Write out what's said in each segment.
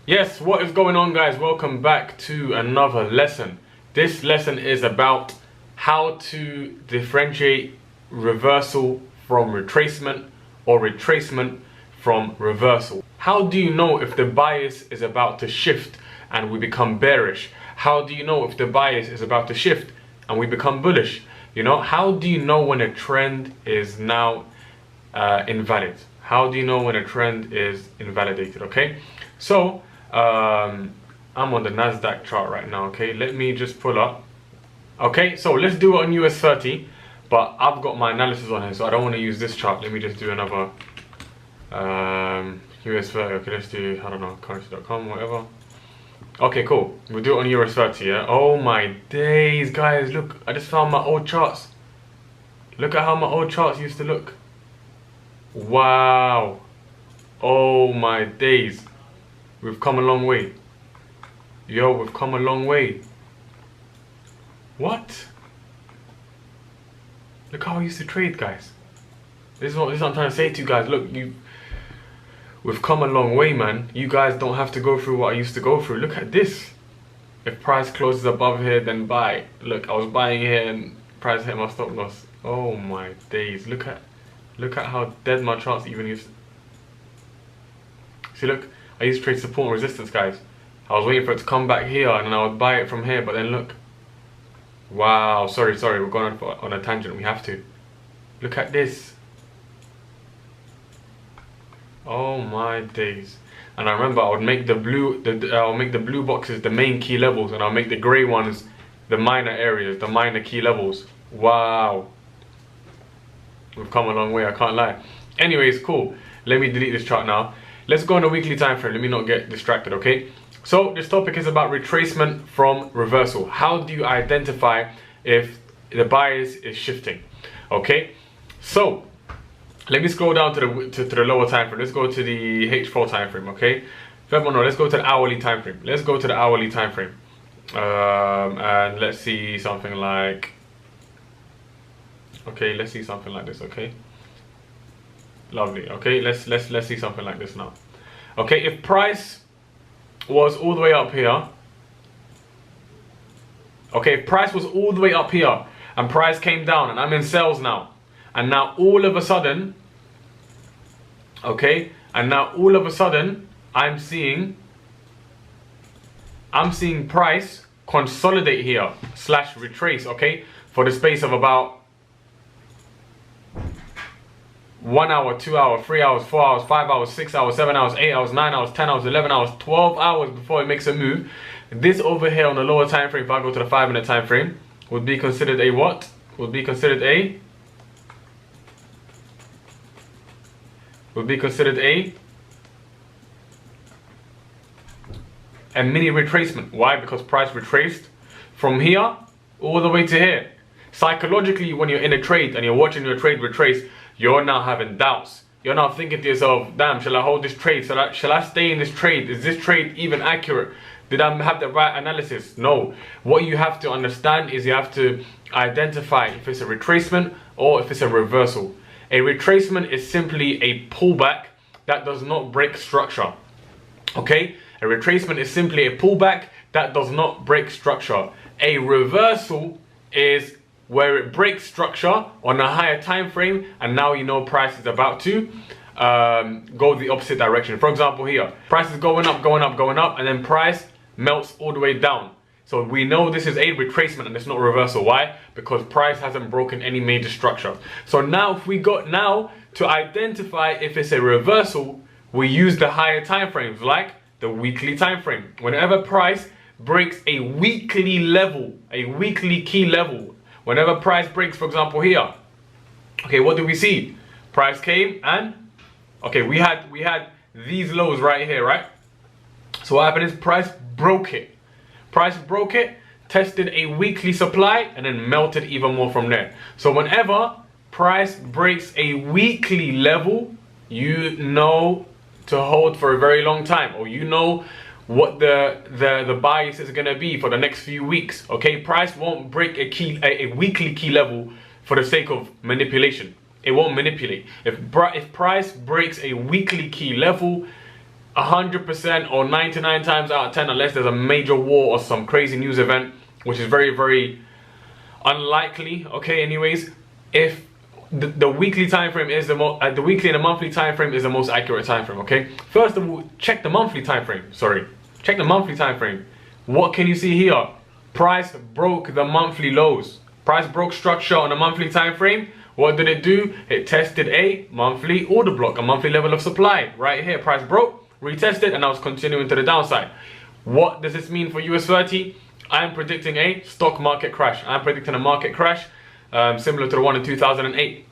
Yes, what is going on, guys? Welcome back to another lesson. This lesson is about how to differentiate reversal from retracement or retracement from reversal. How do you know if the bias is about to shift and we become bearish? How do you know if the bias is about to shift and we become bullish? You know, how do you know when a trend is now invalid? How do you know when a trend is invalidated? Okay, so I'm on the Nasdaq chart right now. Okay, let me just pull up. Okay, so let's do it on US 30, but I've got my analysis on here, so I don't want to use this chart. Let me just do another US 30. Okay, let's do, I don't know, currency.com, whatever. Okay, cool. We'll do it on US 30, yeah? Oh my days, guys, look, I just found my old charts. Look at how my old charts used to look. Wow. Oh my days. We've come a long way. Yo, we've come a long way. What? Look how I used to trade, guys. This is what I'm trying to say to you guys. Look, we've come a long way, man. You guys don't have to go through what I used to go through. Look at this. If price closes above here, then buy. Look, I was buying here and price hit my stop loss. Oh my days. Look at how dead my charts even used to. See, look, I used to trade support and resistance, guys. I was waiting for it to come back here and then I would buy it from here, but then look. Wow, sorry, we're going on a tangent, we have to. Look at this. Oh my days. And I remember I would make I'll make the blue boxes the main key levels, and I'll make the grey ones the minor areas, the minor key levels. Wow. We've come a long way, I can't lie. Anyways, cool. Let me delete this chart now. Let's go on a weekly time frame. Let me not get distracted, okay? So this topic is about retracement from reversal. How do you identify if the bias is shifting? Okay, so let me scroll down to the lower time frame. Let's go to the H4 time frame. Okay, no, let's go to the hourly time frame. Let's go to the hourly time frame, and let's see something like. Okay, let's see something like this. Okay, lovely. Okay, let's see something like this now. Okay, if price was all the way up here. Okay, if price was all the way up here and price came down and I'm in sales now, and now all of a sudden, okay, and now all of a sudden I'm seeing price consolidate here / retrace, okay, for the space of about 1 hour, 2 hours, 3 hours, 4 hours, 5 hours, 6 hours, 7 hours, 8 hours, 9 hours, 10 hours, 11 hours, 12 hours before it makes a move. This over here on the lower time frame, if I go to the 5-minute time frame, would be considered a what? Would be considered a mini retracement. Why? Because price retraced from here all the way to here. Psychologically, when you're in a trade and you're watching your trade retrace, you're now having doubts. You're now thinking to yourself, damn, shall I hold this trade? Shall I stay in this trade? Is this trade even accurate? Did I have the right analysis? No. What you have to understand is you have to identify if it's a retracement or if it's a reversal. A retracement is simply a pullback that does not break structure. Okay? A retracement is simply a pullback that does not break structure. A reversal is where it breaks structure on a higher time frame, and now you know price is about to go the opposite direction. For example, here price is going up, and then price melts all the way down. So we know this is a retracement and it's not a reversal. Why? Because price hasn't broken any major structure. So now if we got now to identify if it's a reversal, we use the higher time frames like the weekly time frame. Whenever price breaks a weekly level, a weekly key level, whenever price breaks, for example, here, okay, what do we see? Price came and, okay, we had these lows right here, right? So what happened is price broke it. Price broke it, tested a weekly supply, and then melted even more from there. So whenever price breaks a weekly level, you know to hold for a very long time, or you know what the bias is going to be for the next few weeks. Okay, price won't break a weekly key level for the sake of manipulation. It won't manipulate. If price breaks a weekly key level, 100% or 99 times out of 10, unless there's a major war or some crazy news event, which is very, very unlikely, okay, anyways, if the weekly time frame is the weekly and the monthly time frame is the most accurate time frame, okay? First of all, check the monthly time frame. Check the monthly time frame. What can you see here? Price broke the monthly lows. Price broke structure on a monthly time frame. What did it do? It tested a monthly order block, a monthly level of supply. Right here, price broke, retested, and now it's continuing to the downside. What does this mean for US 30? I'm predicting a stock market crash. I'm predicting a market crash similar to the one in 2008.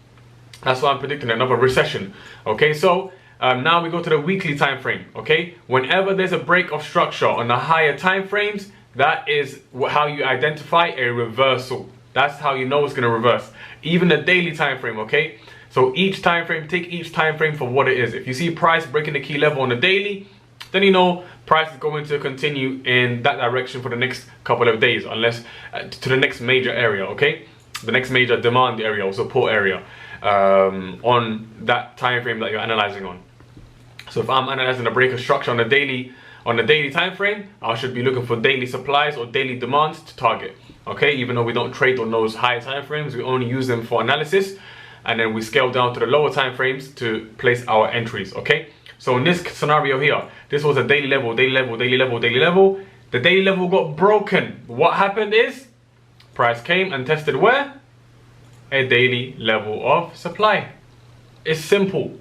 That's why I'm predicting another recession. Okay, so now we go to the weekly time frame. Okay, whenever there's a break of structure on the higher time frames, that is how you identify a reversal. That's how you know it's going to reverse. Even the daily time frame, okay? So each time frame, take each time frame for what it is. If you see price breaking the key level on the daily, then you know price is going to continue in that direction for the next couple of days, unless to the next major area, okay? The next major demand area or support area on that time frame that you're analyzing on. So if I'm analyzing a break of structure on the daily time frame, I should be looking for daily supplies or daily demands to target. Okay, even though we don't trade on those higher time frames, we only use them for analysis, and then we scale down to the lower time frames to place our entries. Okay, so in this scenario here, this was a daily level, daily level, daily level, daily level. The daily level got broken. What happened is price came and tested where? A daily level of supply. It's simple.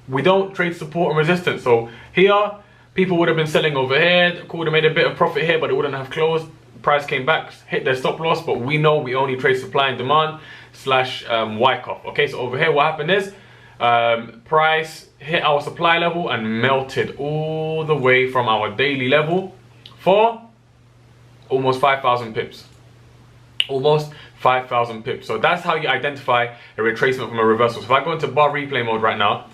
We don't trade support and resistance. So here, people would have been selling over here, could have made a bit of profit here, but it wouldn't have closed. Price came back, hit their stop loss, but we know we only trade supply and demand slash Wyckoff. Okay, so over here what happened is price hit our supply level and melted all the way from our daily level for almost 5,000 pips. Almost 5,000 pips. So that's how you identify a retracement from a reversal. So if I go into bar replay mode right now,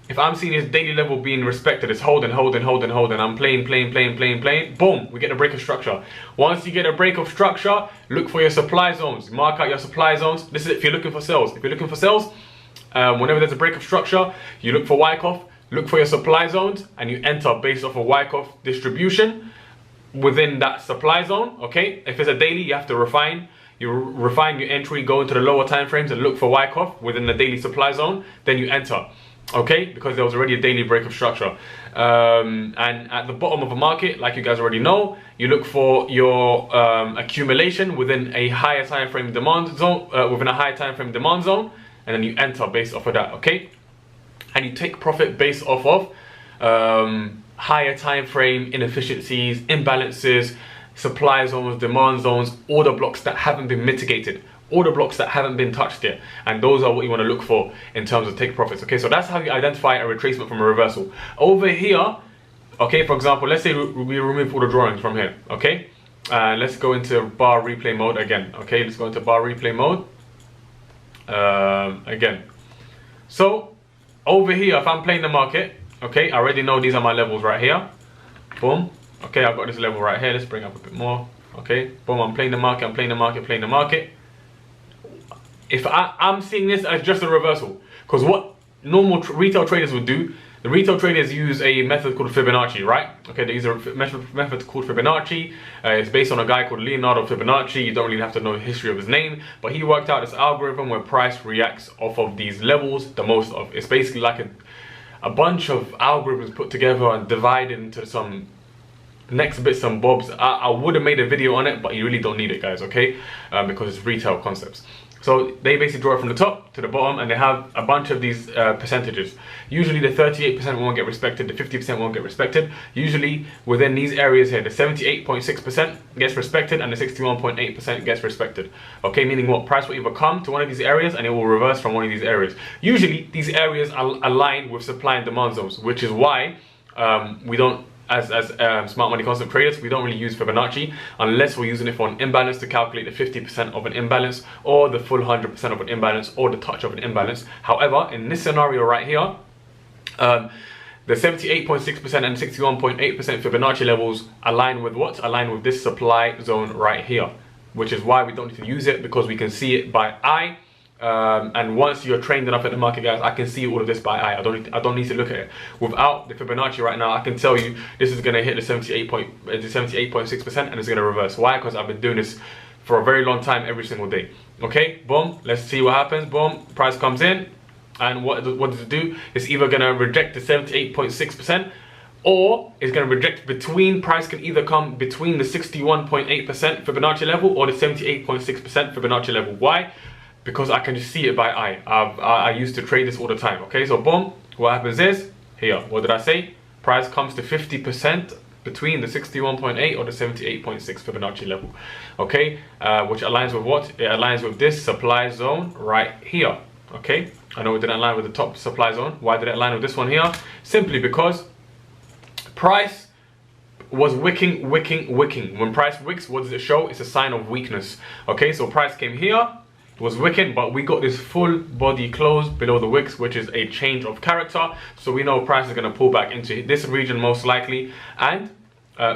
if I'm seeing this daily level being respected, it's holding, I'm playing, boom, we get a break of structure. Once you get a break of structure, look for your supply zones. Mark out your supply zones. This is if you're looking for sales. If you're looking for sales, whenever there's a break of structure, you look for Wyckoff, look for your supply zones, and you enter based off a Wyckoff distribution within that supply zone, okay? If it's a daily, you have to refine. You refine your entry, go into the lower time frames and look for Wyckoff within the daily supply zone, then you enter. Okay, because there was already a daily break of structure. And at the bottom of a market, like you guys already know, you look for your accumulation within a higher time frame demand zone, and then you enter based off of that, okay? And you take profit based off of higher time frame inefficiencies, imbalances, supply zones, demand zones, order blocks that haven't been mitigated. Order blocks that haven't been touched yet, and those are what you want to look for in terms of take profits. Okay, so that's how you identify a retracement from a reversal. Over here, okay, for example, let's say we remove all the drawings from here. Okay, let's go into bar replay mode again. Okay, let's go into bar replay mode again. So over here, if I'm playing the market, okay, I already know these are my levels right here. Boom. Okay, I've got this level right here. Let's bring up a bit more. Okay, boom, I'm playing the market, I'm playing the market, playing the market. If I'm seeing this as just a reversal, because what normal retail traders would do, the retail traders use a method called Fibonacci, right? Okay, they use a method called Fibonacci. It's based on a guy called Leonardo Fibonacci. You don't really have to know the history of his name, but he worked out this algorithm where price reacts off of these levels the most of. It's basically like a bunch of algorithms put together and divided into some next bits and bobs. I would have made a video on it, but you really don't need it, guys, okay? Because it's retail concepts. So they basically draw it from the top to the bottom, and they have a bunch of these percentages. Usually the 38% won't get respected, the 50% won't get respected. Usually within these areas here, the 78.6% gets respected and the 61.8% gets respected. Okay, meaning what? Price will either come to one of these areas and it will reverse from one of these areas. Usually these areas are aligned with supply and demand zones, which is why we don't, as smart money concept traders, we don't really use Fibonacci unless we're using it for an imbalance to calculate the 50% of an imbalance or the full 100% of an imbalance or the touch of an imbalance. However, in this scenario right here, the 78.6% and 61.8% Fibonacci levels align with what? Align with this supply zone right here, which is why we don't need to use it, because we can see it by eye and once you're trained enough at the market, guys, I can see all of this by eye. I don't need to look at it. Without the Fibonacci right now, I can tell you this is going to hit the 78.6% and it's going to reverse. Why? Because I've been doing this for a very long time, every single day. Okay, boom, let's see what happens. Boom, price comes in, and what does it do? It's either going to reject the 78.6%, or it's going to reject between. Price can either come between the 61.8% Fibonacci level or the 78.6% Fibonacci level. Why? Because I can just see it by eye. I used to trade this all the time. Okay, so boom, what happens is, here, what did I say? Price comes to 50% between the 61.8 or the 78.6 Fibonacci level. Okay, which aligns with what? It aligns with this supply zone right here. Okay, I know it didn't align with the top supply zone. Why did it align with this one here? Simply because price was wicking. When price wicks, what does it show? It's a sign of weakness. Okay, so price came here, it was wicking, but we got this full body close below the wicks, which is a change of character. So we know price is going to pull back into this region most likely and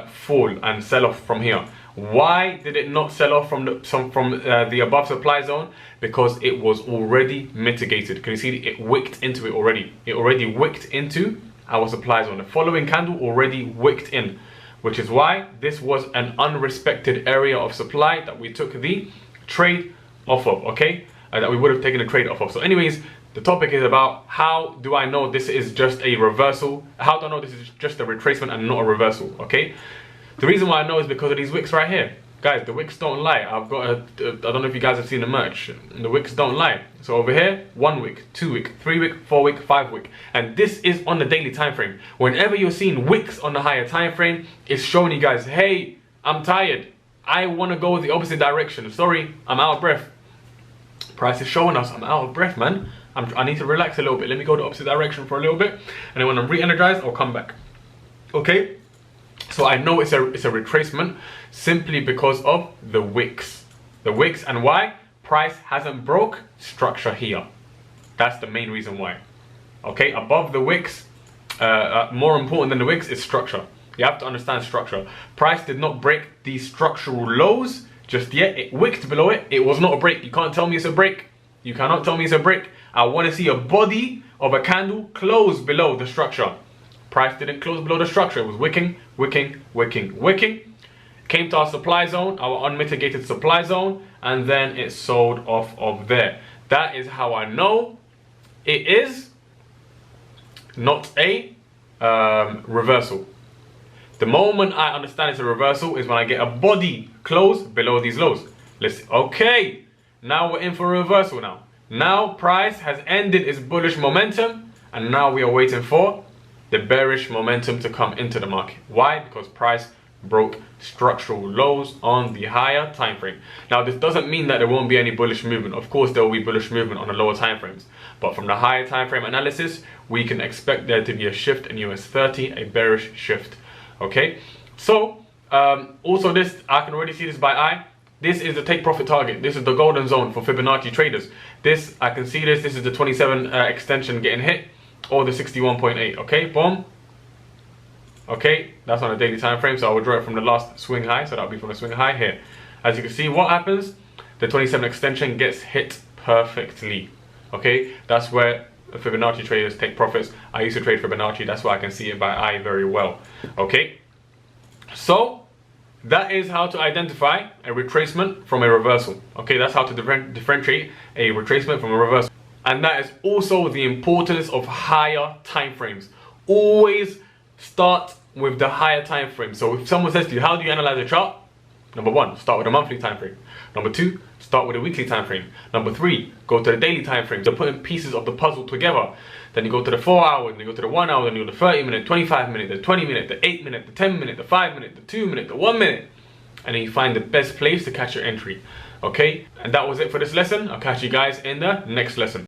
fall and sell off from here. Why did it not sell off from the above supply zone? Because it was already mitigated. Can you see it wicked into it already? It already wicked into our supply zone. The following candle already wicked in, which is why this was an unrespected area of supply that we took the trade off of. Okay, that we would have taken a trade off of. So anyways, the topic is about how do I know this is just a reversal? How do I know this is just a retracement and not a reversal? Okay, the reason why I know is because of these wicks right here. Guys, the wicks don't lie. I've got a, I don't know if you guys have seen the merch. The wicks don't lie. So over here, 1 wick, 2 wick, 3 wick, 4 wick, 5 wick. And this is on the daily time frame. Whenever you're seeing wicks on the higher time frame, it's showing you guys, hey, I'm tired. I want to go the opposite direction. Sorry, I'm out of breath. Price is showing us I'm out of breath, man. I need to relax a little bit. Let me go the opposite direction for a little bit. And then when I'm re-energized, I'll come back. Okay? So I know it's a retracement simply because of the wicks. The wicks, and why? Price hasn't broke structure here. That's the main reason why. Okay, above the wicks, more important than the wicks is structure. You have to understand structure. Price did not break these structural lows just yet. It wicked below it. It was not a break. You can't tell me it's a break. You cannot tell me it's a break. I want to see a body of a candle close below the structure. Price didn't close below the structure. It was wicking. Came to our supply zone, our unmitigated supply zone, and then it sold off of there. That is how I know it is not a reversal. The moment I understand it's a reversal is when I get a body close below these lows. Okay, now we're in for a reversal now. Now price has ended its bullish momentum, and now we are waiting for the bearish momentum to come into the market. Why? Because price broke structural lows on the higher time frame. Now this doesn't mean that there won't be any bullish movement. Of course there will be bullish movement on the lower time frames, but from the higher time frame analysis we can expect there to be a shift in US 30, a bearish shift. Okay, so also this, I can already see this by eye. This is the take profit target. This is the golden zone for Fibonacci traders. This, I can see this is the 27 extension getting hit, or the 61.8. okay, boom. Okay, that's on a daily time frame, so I will draw it from the last swing high, so that'll be from the swing high here. As you can see, what happens? The 27 extension gets hit perfectly. Okay, that's where Fibonacci traders take profits. I used to trade Fibonacci, that's why I can see it by eye very well. Okay, so that is how to identify a retracement from a reversal. Okay, that's how to differentiate a retracement from a reversal. And that is also the importance of higher time frames. Always start with the higher time frame. So if someone says to you, how do you analyze a chart? Number 1, start with a monthly time frame. Number 2, start with a weekly time frame. Number 3, go to the daily time frame. So putting pieces of the puzzle together. Then you go to the 4 hour, then you go to the 1 hour, then you go to the 30 minute, 25 minute, the 20 minute, the 8 minute, the 10 minute, the 5 minute, the 2 minute, the 1 minute. And then you find the best place to catch your entry. Okay, and that was it for this lesson. I'll catch you guys in the next lesson.